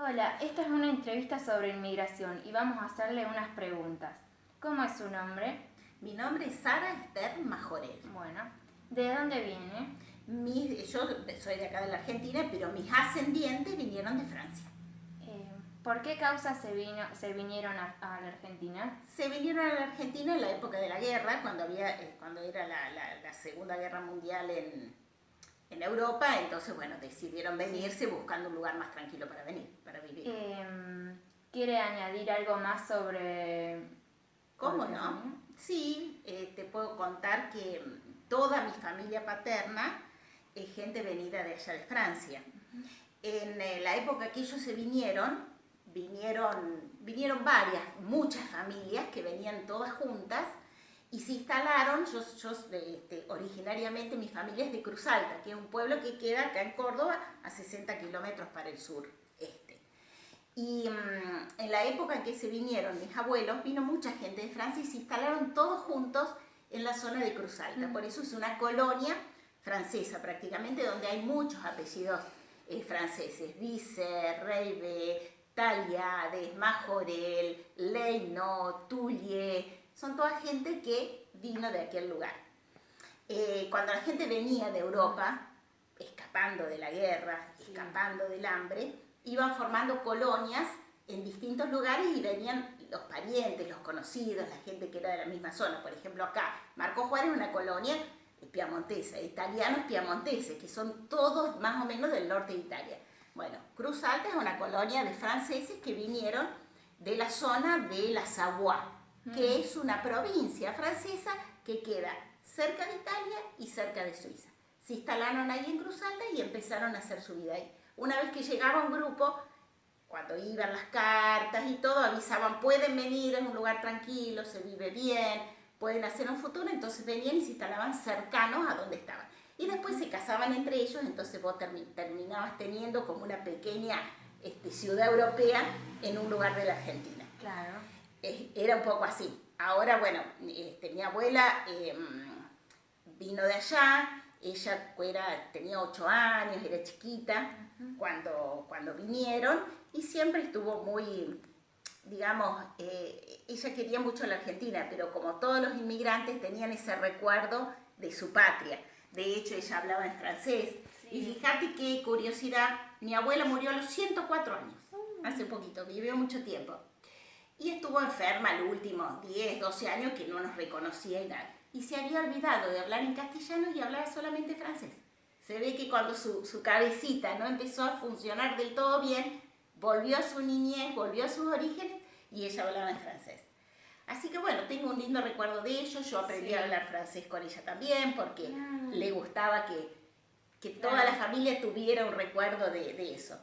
Hola, esta es una entrevista sobre inmigración y vamos a hacerle unas preguntas. ¿Cómo es su nombre? Mi nombre es Sara Esther Majorel. Bueno, ¿de dónde viene? Yo soy de acá de la Argentina, pero mis ascendientes vinieron de Francia. ¿Por qué causa se vinieron a la Argentina? Se vinieron a la Argentina en la época de la guerra, cuando era la Segunda Guerra Mundial en Europa. Entonces, bueno, decidieron venirse buscando un lugar más tranquilo para vivir. ¿Quiere añadir algo más sobre...? ¿Cómo no? Sí, te puedo contar que toda mi familia paterna es gente venida de allá de Francia. En la época que ellos se vinieron muchas familias que venían todas juntas y se instalaron. Originariamente mi familia es de Cruz Alta, que es un pueblo que queda acá en Córdoba a 60 kilómetros para el sur. Y en la época en que se vinieron mis abuelos, vino mucha gente de Francia y se instalaron todos juntos en la zona de Cruz Alta. Por eso es una colonia francesa prácticamente, donde hay muchos apellidos franceses: Visser, Reibe, Taliades, Majorel, Leino, Tullier. Son toda gente que vino de aquel lugar. Cuando la gente venía de Europa, escapando de la guerra, escapando del hambre, iban formando colonias en distintos lugares y venían los parientes, los conocidos, la gente que era de la misma zona. Por ejemplo, acá, Marcos Juárez es una colonia piamontesa, italianos piamonteses, que son todos más o menos del norte de Italia. Bueno, Cruz Alta es una colonia de franceses que vinieron de la zona de la Savoie, que es una provincia francesa que queda cerca de Italia y cerca de Suiza. Se instalaron ahí en Cruz Alta y empezaron a hacer su vida ahí. Una vez que llegaba un grupo, cuando iban las cartas y todo, avisaban: pueden venir, es un lugar tranquilo, se vive bien, pueden hacer un futuro. Entonces venían y se instalaban cercanos a donde estaban. Y después se casaban entre ellos, entonces vos terminabas teniendo como una pequeña ciudad europea en un lugar de la Argentina. Claro. Era un poco así. Ahora, bueno, mi abuela vino de allá. Ella tenía 8 años, era chiquita cuando vinieron, y siempre estuvo muy, digamos, ella quería mucho la Argentina, pero como todos los inmigrantes tenían ese recuerdo de su patria. De hecho, ella hablaba en francés. Sí. Y fíjate qué curiosidad, mi abuela murió a los 104 años, hace poquito, vivió mucho tiempo. Y estuvo enferma los últimos 10, 12 años, que no nos reconocía y nada. Y se había olvidado de hablar en castellano y hablaba solamente francés. Se ve que cuando su cabecita no empezó a funcionar del todo bien, volvió a su niñez, volvió a sus orígenes y ella hablaba en francés. Así que bueno, tengo un lindo recuerdo de ellos. Yo aprendí a hablar francés con ella también, porque le gustaba que toda la familia tuviera un recuerdo de eso.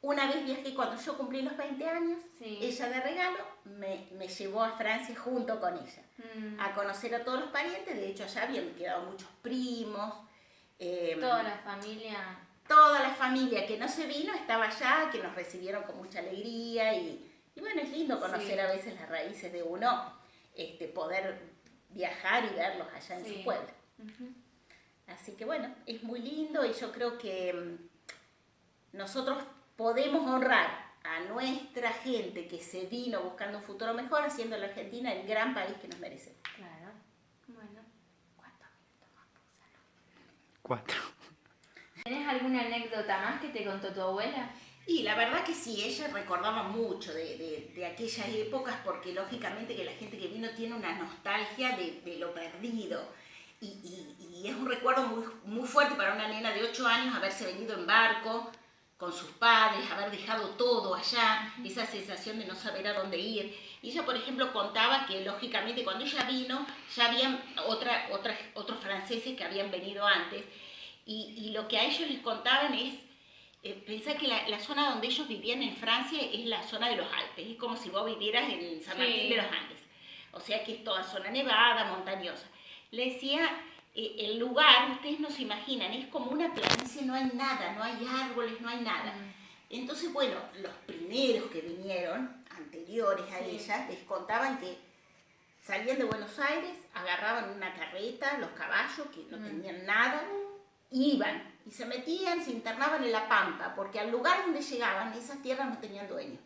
Una vez viajé cuando yo cumplí los 20 años, ella de regalo me llevó a Francia junto con ella, a conocer a todos los parientes. De hecho, allá habían quedado muchos primos. Toda la familia. Toda la familia que no se vino estaba allá, que nos recibieron con mucha alegría. Y bueno, es lindo conocer a veces las raíces de uno, poder viajar y verlos allá en su pueblo. Así que bueno, es muy lindo, y yo creo que nosotros podemos honrar a nuestra gente que se vino buscando un futuro mejor, haciendo de la Argentina el gran país que nos merece. Claro. Bueno, ¿cuántos minutos más pasaron? 4. ¿Tienes alguna anécdota más que te contó tu abuela? Y la verdad que sí, ella recordaba mucho de aquellas épocas, porque lógicamente que la gente que vino tiene una nostalgia de lo perdido. Y es un recuerdo muy, muy fuerte para una nena de 8 años haberse venido en barco con sus padres, haber dejado todo allá, esa sensación de no saber a dónde ir. Y ella, por ejemplo, contaba que lógicamente cuando ella vino ya habían otros franceses que habían venido antes, y lo que a ellos les contaban es, pensá que la zona donde ellos vivían en Francia es la zona de los Alpes, es como si vos vivieras en San Martín de los Andes, o sea que es toda zona nevada, montañosa. Le decía, el lugar, ustedes no se imaginan, es como una planicie, no hay nada, no hay árboles, no hay nada. Entonces, bueno, los primeros que vinieron, anteriores a ella, les contaban que salían de Buenos Aires, agarraban una carreta, los caballos, que no tenían nada, iban y se metían, se internaban en la pampa, porque al lugar donde llegaban, esas tierras no tenían dueño.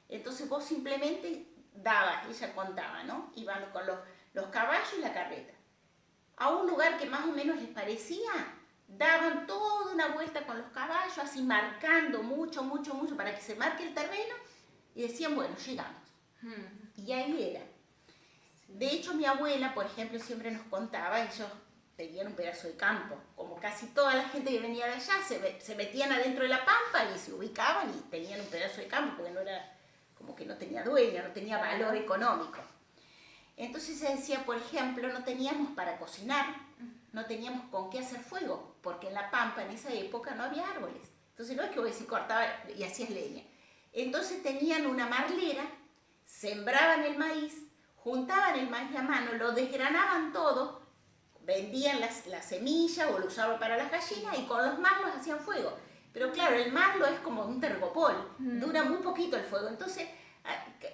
Entonces vos simplemente dabas, ella contaba, ¿no? Iban con los caballos y la carreta. A un lugar que más o menos les parecía, daban toda una vuelta con los caballos, así marcando mucho, mucho, mucho, para que se marque el terreno, y decían, bueno, llegamos. Y ahí era. De hecho, mi abuela, por ejemplo, siempre nos contaba, ellos tenían un pedazo de campo, como casi toda la gente que venía de allá, se metían adentro de la pampa y se ubicaban y tenían un pedazo de campo, porque no era, como que no tenía dueño, no tenía valor económico. Entonces se decía, por ejemplo, no teníamos para cocinar, no teníamos con qué hacer fuego, porque en la pampa en esa época no había árboles. Entonces no es que vos decís cortaba y hacías leña. Entonces tenían una marlera, sembraban el maíz, juntaban el maíz a mano, lo desgranaban todo, vendían la semilla o lo usaban para las gallinas y con los marlos hacían fuego. Pero claro, el marlo es como un tergopol, dura muy poquito el fuego. Entonces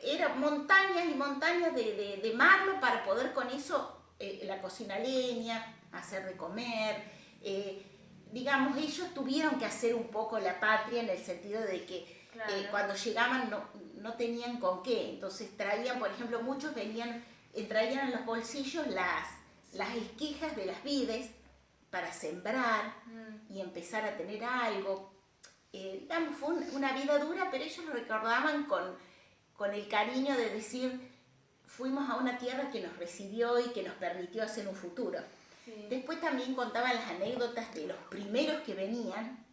eran montañas y montañas de marlo para poder con eso la cocina leña, hacer de comer. Digamos, ellos tuvieron que hacer un poco la patria en el sentido de que claro, cuando llegaban no tenían con qué. Entonces traían, por ejemplo, muchos traían en los bolsillos las esquejas de las vides para sembrar y empezar a tener algo. Digamos, fue una vida dura, pero ellos lo recordaban con el cariño de decir, fuimos a una tierra que nos recibió y que nos permitió hacer un futuro. Sí. Después también contaban las anécdotas de los primeros que venían,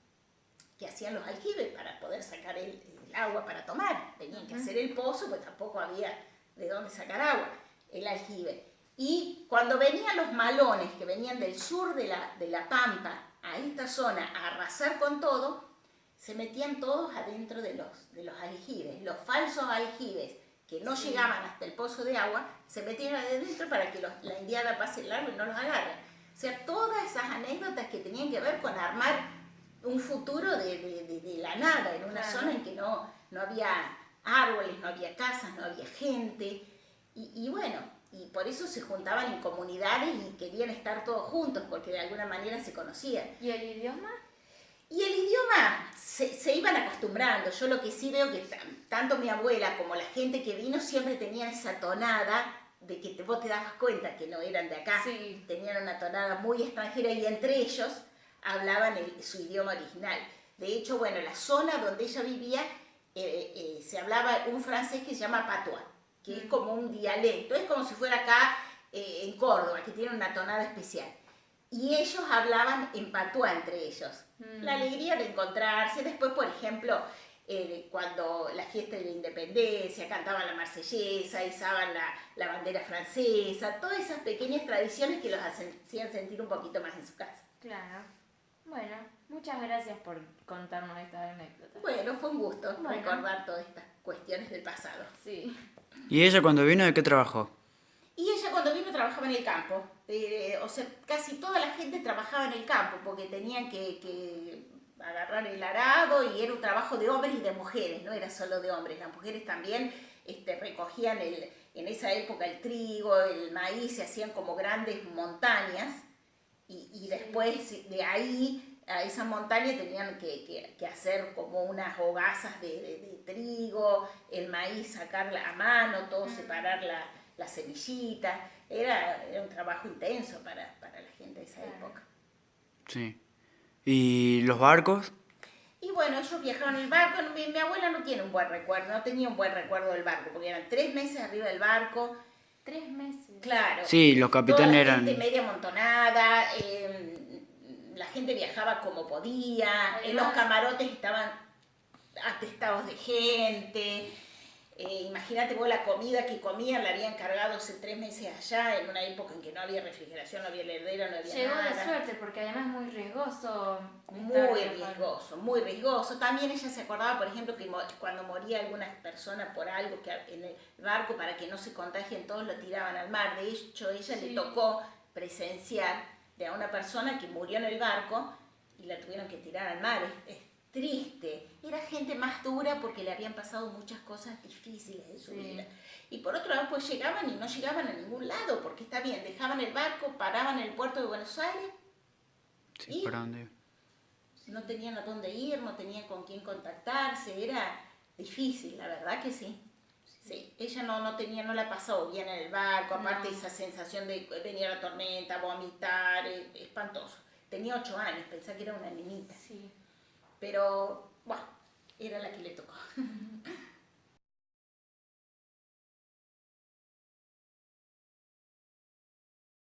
que hacían los aljibes para poder sacar el agua para tomar. Tenían que hacer el pozo, pues tampoco había de dónde sacar agua, el aljibe. Y cuando venían los malones, que venían del sur de la Pampa, a esta zona, a arrasar con todo, se metían todos adentro de los aljibes. Los falsos aljibes, que no llegaban hasta el pozo de agua, se metían adentro para que la indiada pase el largo y no los agarre. O sea, todas esas anécdotas que tenían que ver con armar un futuro de la nada, en una zona en que no había árboles, no había casas, no había gente. Y bueno, y por eso se juntaban en comunidades y querían estar todos juntos, porque de alguna manera se conocían. ¿Y el idioma? Y el idioma se iban acostumbrando. Yo lo que sí veo que tanto mi abuela como la gente que vino siempre tenían esa tonada de que vos te dabas cuenta que no eran de acá. Sí. Tenían una tonada muy extranjera y entre ellos hablaban su idioma original. De hecho, bueno, la zona donde ella vivía se hablaba un francés que se llama patois, que es como un dialecto, es como si fuera acá en Córdoba, que tiene una tonada especial. Y ellos hablaban en patois entre ellos. La alegría de encontrarse. Después, por ejemplo, cuando la fiesta de la independencia, cantaban la marsellesa, izaban la bandera francesa, todas esas pequeñas tradiciones que los hacían sentir un poquito más en su casa. Claro. Bueno, muchas gracias por contarnos esta anécdota. Bueno, fue un gusto recordar todas estas cuestiones del pasado. Sí. ¿Y ella cuando vino de qué trabajó? Y ella cuando vino trabajaba en el campo. O sea, casi toda la gente trabajaba en el campo porque tenían que agarrar el arado y era un trabajo de hombres y de mujeres, no era solo de hombres. Las mujeres también recogían en esa época el trigo, el maíz, se hacían como grandes montañas y después de ahí a esa montaña tenían que hacer como unas hogazas de trigo, el maíz sacarla a mano, todo separar la semillita. Era un trabajo intenso para la gente de esa época. Sí. ¿Y los barcos? Y bueno, ellos viajaron en el barco. Mi abuela no tiene un buen recuerdo, no tenía un buen recuerdo del barco, porque eran 3 meses arriba del barco. 3 meses. Claro. Sí, los capitanes eran... La gente media amontonada, la gente viajaba como podía, en los camarotes estaban atestados de gente. Imagínate vos la comida que comían, la habían cargado hace 3 meses allá, en una época en que no había refrigeración, no había heladera, no había Llegó nada. de suerte, porque además es muy riesgoso. Muy riesgoso. También ella se acordaba, por ejemplo, que cuando moría alguna persona por algo que en el barco, para que no se contagien todos, lo tiraban al mar. De hecho, ella le tocó presenciar de a una persona que murió en el barco y la tuvieron que tirar al mar. Es triste. Era gente más dura porque le habían pasado muchas cosas difíciles en su vida. Y por otro lado, pues llegaban y no llegaban a ningún lado, porque está bien, dejaban el barco, paraban en el puerto de Buenos Aires. Sí, ¿para dónde? no tenían a dónde ir, no tenían con quién contactarse, era difícil, la verdad que sí. Sí, ella no la pasó bien en el barco, aparte esa sensación de venir la tormenta, vomitar, espantoso. Tenía 8 años, pensaba que era una niñita. Sí. Pero, bueno, era la que le tocó.